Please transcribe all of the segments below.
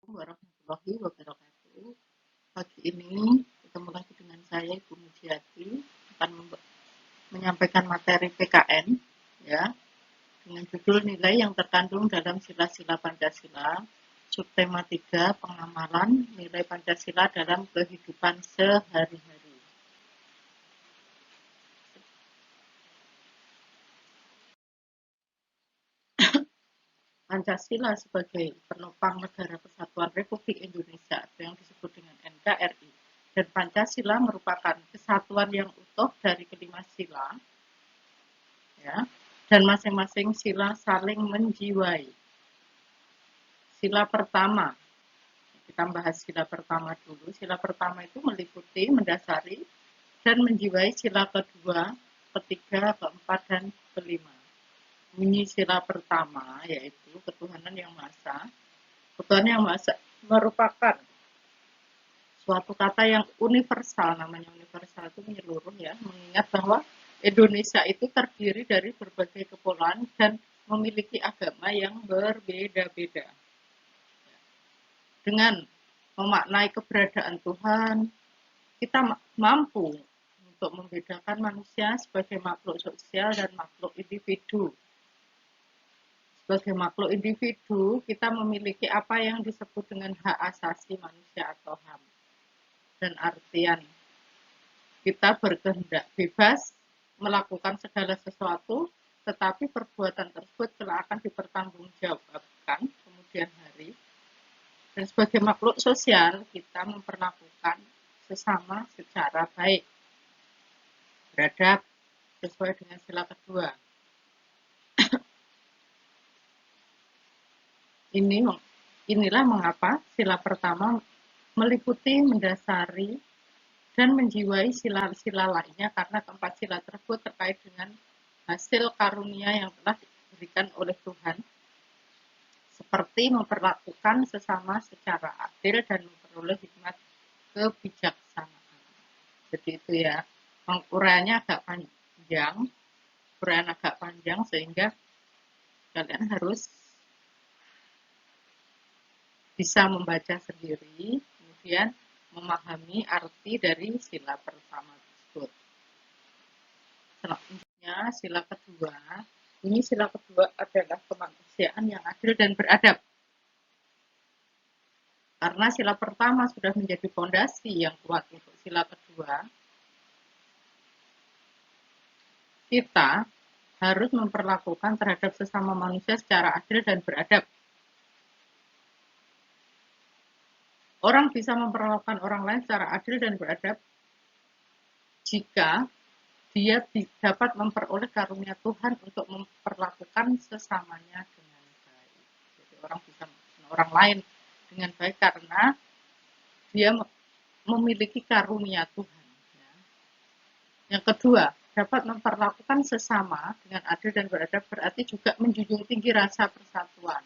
Warahmatullahi wabarakatuh. Pagi ini ketemu lagi dengan saya Ibu Mujiati akan menyampaikan materi PKN ya dengan judul nilai yang terkandung dalam sila-sila Pancasila, subtema 3 pengamalan nilai Pancasila dalam kehidupan sehari-hari. Pancasila sebagai penopang negara kesatuan Republik Indonesia atau yang disebut dengan NKRI, dan Pancasila merupakan kesatuan yang utuh dari kelima sila, ya, dan masing-masing sila saling menjiwai. Sila pertama, kita bahas sila pertama dulu. Sila pertama itu meliputi, mendasari, dan menjiwai sila kedua, ketiga, keempat, dan kelima. Bunyi sila pertama yaitu ketuhanan yang maha esa. Ketuhanan yang maha esa merupakan suatu kata yang universal, namanya universal itu menyeluruh ya, mengingat bahwa Indonesia itu terdiri dari berbagai kepulauan dan memiliki agama yang berbeda-beda. Dengan memaknai keberadaan Tuhan, kita mampu untuk membedakan manusia sebagai makhluk sosial dan makhluk individu. Sebagai makhluk individu, kita memiliki apa yang disebut dengan hak asasi manusia atau HAM. Dan artian kita berkehendak bebas melakukan segala sesuatu, tetapi perbuatan tersebut telah akan dipertanggungjawabkan kemudian hari. Dan sebagai makhluk sosial, kita memperlakukan sesama secara baik, beradab, sesuai dengan sila kedua. Inilah mengapa sila pertama meliputi, mendasari, dan menjiwai sila-sila lainnya karena keempat sila tersebut terkait dengan hasil karunia yang telah diberikan oleh Tuhan, seperti memperlakukan sesama secara adil dan memperoleh hikmat kebijaksanaan. Jadi itu ya, uraiannya agak panjang, sehingga kalian harus bisa membaca sendiri, kemudian memahami arti dari sila pertama tersebut. Selanjutnya, sila kedua. Ini sila kedua adalah kemanusiaan yang adil dan beradab. Karena sila pertama sudah menjadi fondasi yang kuat untuk sila kedua, kita harus memperlakukan terhadap sesama manusia secara adil dan beradab. Orang bisa memperlakukan orang lain secara adil dan beradab jika dia dapat memperoleh karunia Tuhan untuk memperlakukan sesamanya dengan baik. Jadi orang bisa orang lain dengan baik karena dia memiliki karunia Tuhan. Yang kedua, dapat memperlakukan sesama dengan adil dan beradab berarti juga menjunjung tinggi rasa persatuan.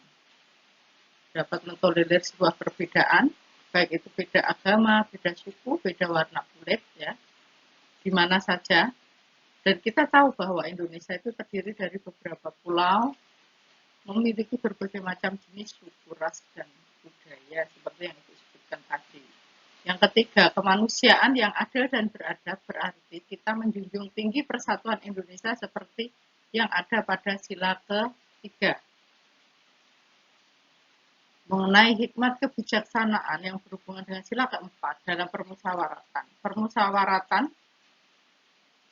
Dapat mentolerir sebuah perbedaan, baik itu beda agama, beda suku, beda warna kulit, ya, di mana saja. Dan kita tahu bahwa Indonesia itu terdiri dari beberapa pulau, memiliki berbagai macam jenis suku, ras, dan budaya, seperti yang disebutkan tadi. Yang ketiga, kemanusiaan yang adil dan beradab berarti kita menjunjung tinggi persatuan Indonesia seperti yang ada pada sila ketiga. Mengenai hikmat kebijaksanaan yang berhubungan dengan sila keempat dalam permusyawaratan. Permusyawaratan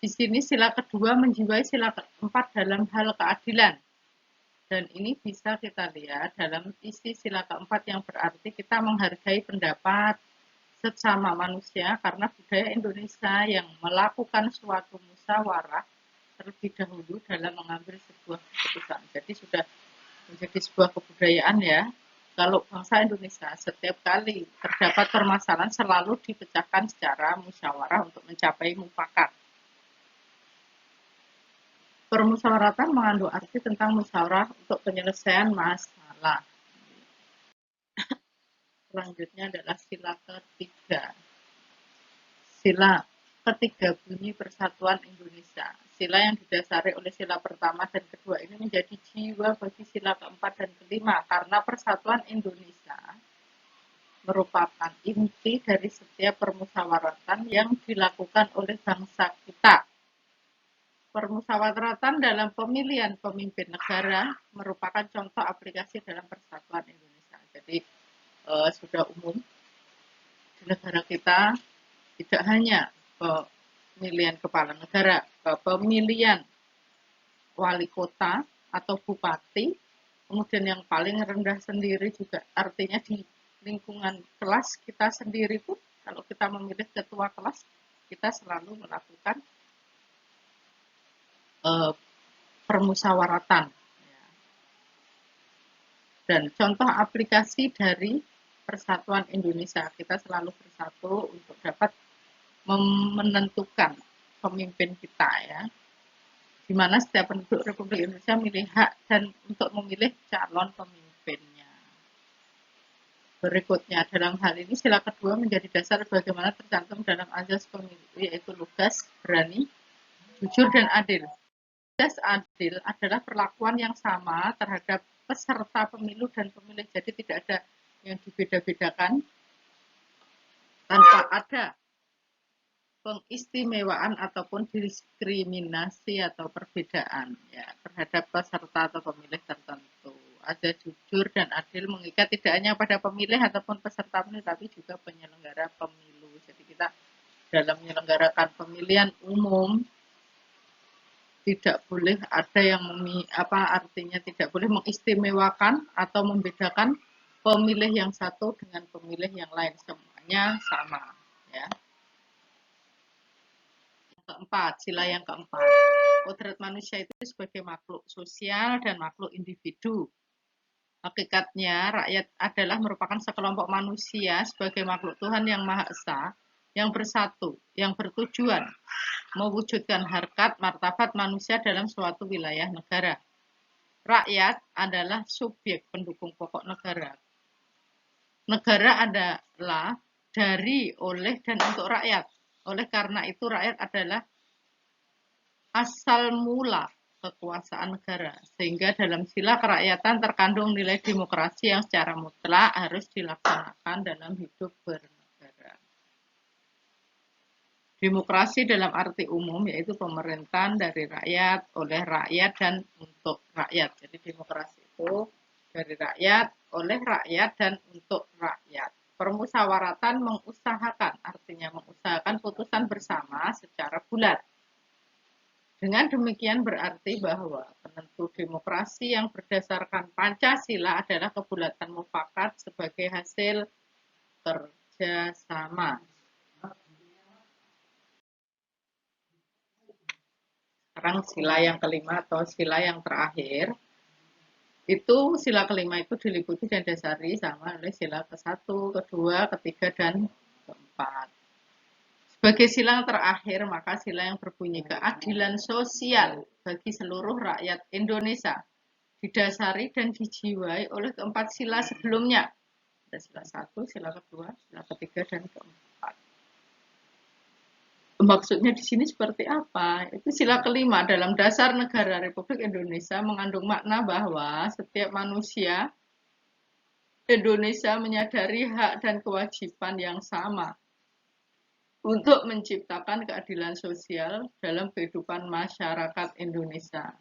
di sini sila kedua menjiwai sila keempat dalam hal keadilan. Dan ini bisa kita lihat dalam isi sila keempat yang berarti kita menghargai pendapat sesama manusia karena budaya Indonesia yang melakukan suatu musyawarah terlebih dahulu dalam mengambil sebuah keputusan. Jadi sudah menjadi sebuah kebudayaan ya. Kalau bangsa Indonesia setiap kali terdapat permasalahan selalu dipecahkan secara musyawarah untuk mencapai mufakat. Permusyawaratan mengandung arti tentang musyawarah untuk penyelesaian masalah. Selanjutnya adalah sila ketiga. Sila ketiga bunyi persatuan Indonesia. Sila yang didasari oleh sila pertama dan kedua ini menjadi jiwa bagi sila keempat dan kelima karena persatuan Indonesia merupakan inti dari setiap permusyawaratan yang dilakukan oleh bangsa kita. Permusyawaratan dalam pemilihan pemimpin negara merupakan contoh aplikasi dalam persatuan Indonesia. Jadi sudah umum di negara kita tidak hanya pemilihan kepala negara, pemilihan wali kota atau bupati, kemudian yang paling rendah sendiri juga artinya di lingkungan kelas kita sendiri pun kalau kita memilih ketua kelas kita selalu melakukan permusyawaratan. Dan contoh aplikasi dari Persatuan Indonesia, kita selalu bersatu untuk dapat menentukan pemimpin kita ya, di mana setiap penduduk Republik Indonesia memiliki hak dan untuk memilih calon pemimpinnya. Berikutnya, dalam hal ini sila kedua menjadi dasar bagaimana tercantum dalam azas pemilu, yaitu lugas, berani, jujur, dan adil. Lugas adil adalah perlakuan yang sama terhadap peserta pemilu dan pemilih, jadi tidak ada yang dibeda-bedakan tanpa ada pengistimewaan ataupun diskriminasi atau perbedaan ya terhadap peserta atau pemilih tertentu. Ada jujur dan adil mengikat tidak hanya pada pemilih ataupun peserta pemilu tapi juga penyelenggara pemilu. Jadi kita dalam menyelenggarakan pemilihan umum tidak boleh ada yang artinya tidak boleh mengistimewakan atau membedakan pemilih yang satu dengan pemilih yang lain, semuanya sama ya. Keempat, sila yang keempat, kodrat manusia itu sebagai makhluk sosial dan makhluk individu. Hakikatnya rakyat adalah merupakan sekelompok manusia sebagai makhluk Tuhan yang Maha Esa, yang bersatu, yang bertujuan mewujudkan harkat martabat manusia dalam suatu wilayah negara. Rakyat adalah subjek pendukung pokok negara. Negara adalah dari, oleh, dan untuk rakyat. Oleh karena itu rakyat adalah asal mula kekuasaan negara. Sehingga dalam sila kerakyatan terkandung nilai demokrasi yang secara mutlak harus dilaksanakan dalam hidup bernegara. Demokrasi dalam arti umum yaitu pemerintahan dari rakyat, oleh rakyat, dan untuk rakyat. Jadi demokrasi itu dari rakyat, oleh rakyat, dan untuk rakyat. Permusyawaratan mengusahakan, artinya mengusahakan putusan bersama secara bulat. Dengan demikian berarti bahwa penentu demokrasi yang berdasarkan Pancasila adalah kebulatan mufakat sebagai hasil kerjasama. Sekarang sila yang kelima atau sila yang terakhir, itu sila kelima itu diliputi dan dasari sama oleh sila ke-1, kedua, ketiga, dan keempat. Sebagai sila yang terakhir, maka sila yang berbunyi keadilan sosial bagi seluruh rakyat Indonesia didasari dan dijiwai oleh keempat sila sebelumnya. Ada sila 1, sila kedua, sila ketiga, dan keempat. Maksudnya di sini seperti apa? Itu sila kelima dalam dasar negara Republik Indonesia mengandung makna bahwa setiap manusia Indonesia menyadari hak dan kewajiban yang sama untuk menciptakan keadilan sosial dalam kehidupan masyarakat Indonesia.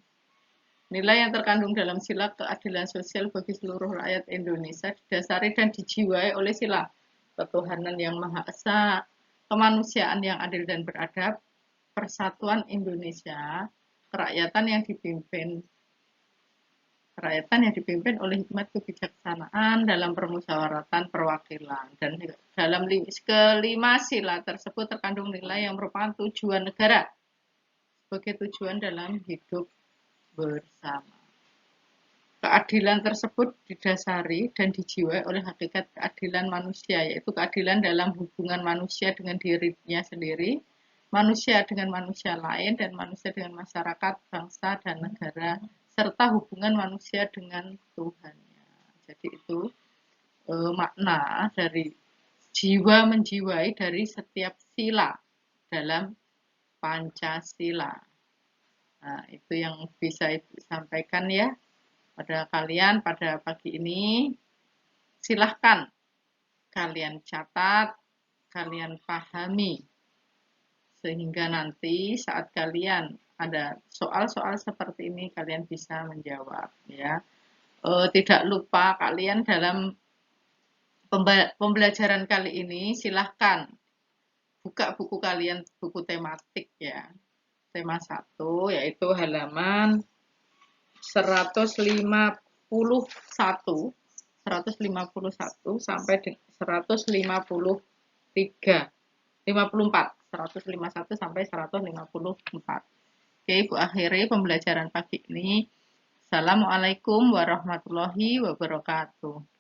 Nilai yang terkandung dalam sila keadilan sosial bagi seluruh rakyat Indonesia didasari dan dijiwai oleh sila ketuhanan yang Maha Esa, kemanusiaan yang adil dan beradab, persatuan Indonesia, kerakyatan yang dipimpin oleh hikmat kebijaksanaan dalam permusyawaratan perwakilan. Dan dalam kelima sila tersebut terkandung nilai yang merupakan tujuan negara sebagai tujuan dalam hidup bersama. Keadilan tersebut didasari dan dijiwai oleh hakikat keadilan manusia, yaitu keadilan dalam hubungan manusia dengan dirinya sendiri, manusia dengan manusia lain, dan manusia dengan masyarakat, bangsa, dan negara, serta hubungan manusia dengan Tuhannya. Jadi itu makna dari jiwa menjiwai dari setiap sila dalam Pancasila. Nah, itu yang bisa Ibu sampaikan ya pada kalian pada pagi ini. Silahkan kalian catat, kalian pahami, sehingga nanti saat kalian ada soal-soal seperti ini kalian bisa menjawab ya. Tidak lupa kalian dalam pembelajaran kali ini silahkan buka buku kalian, buku tematik ya. Tema 1 yaitu halaman 151 sampai 153 54 151 sampai 154. Oke, Ibu akhiri pembelajaran pagi ini. Assalamualaikum warahmatullahi wabarakatuh.